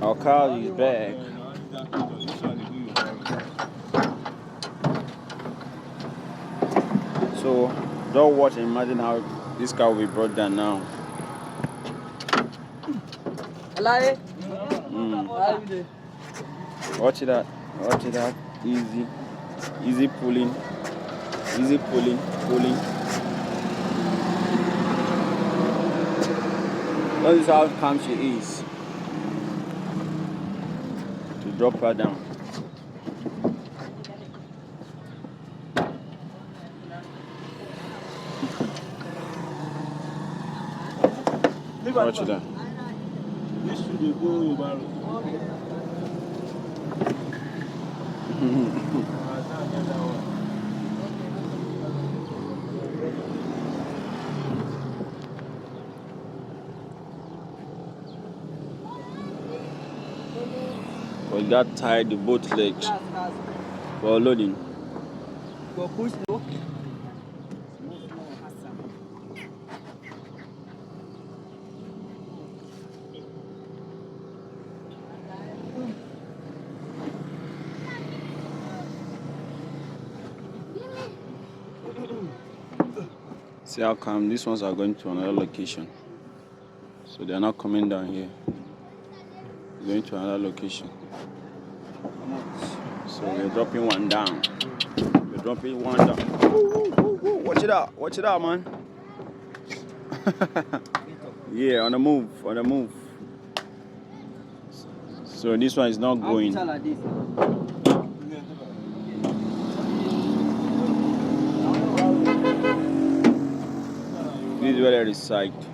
Our car is back. So don't watch and imagine how this car will be brought down now. Mm. Watch it out. Watch it out. Easy. Easy pulling. Easy pulling. Pulling. That is how calm she is. To drop her down. Watch it out. We got tied the both legs for loading. Go push no. See how come these ones are going to another location. So they are not coming down here. They're going to another location. So we're dropping one down. We're dropping one down. Watch it out. Watch it out, man. Yeah, on the move. On the move. So this one is not going. This is where it is psyched.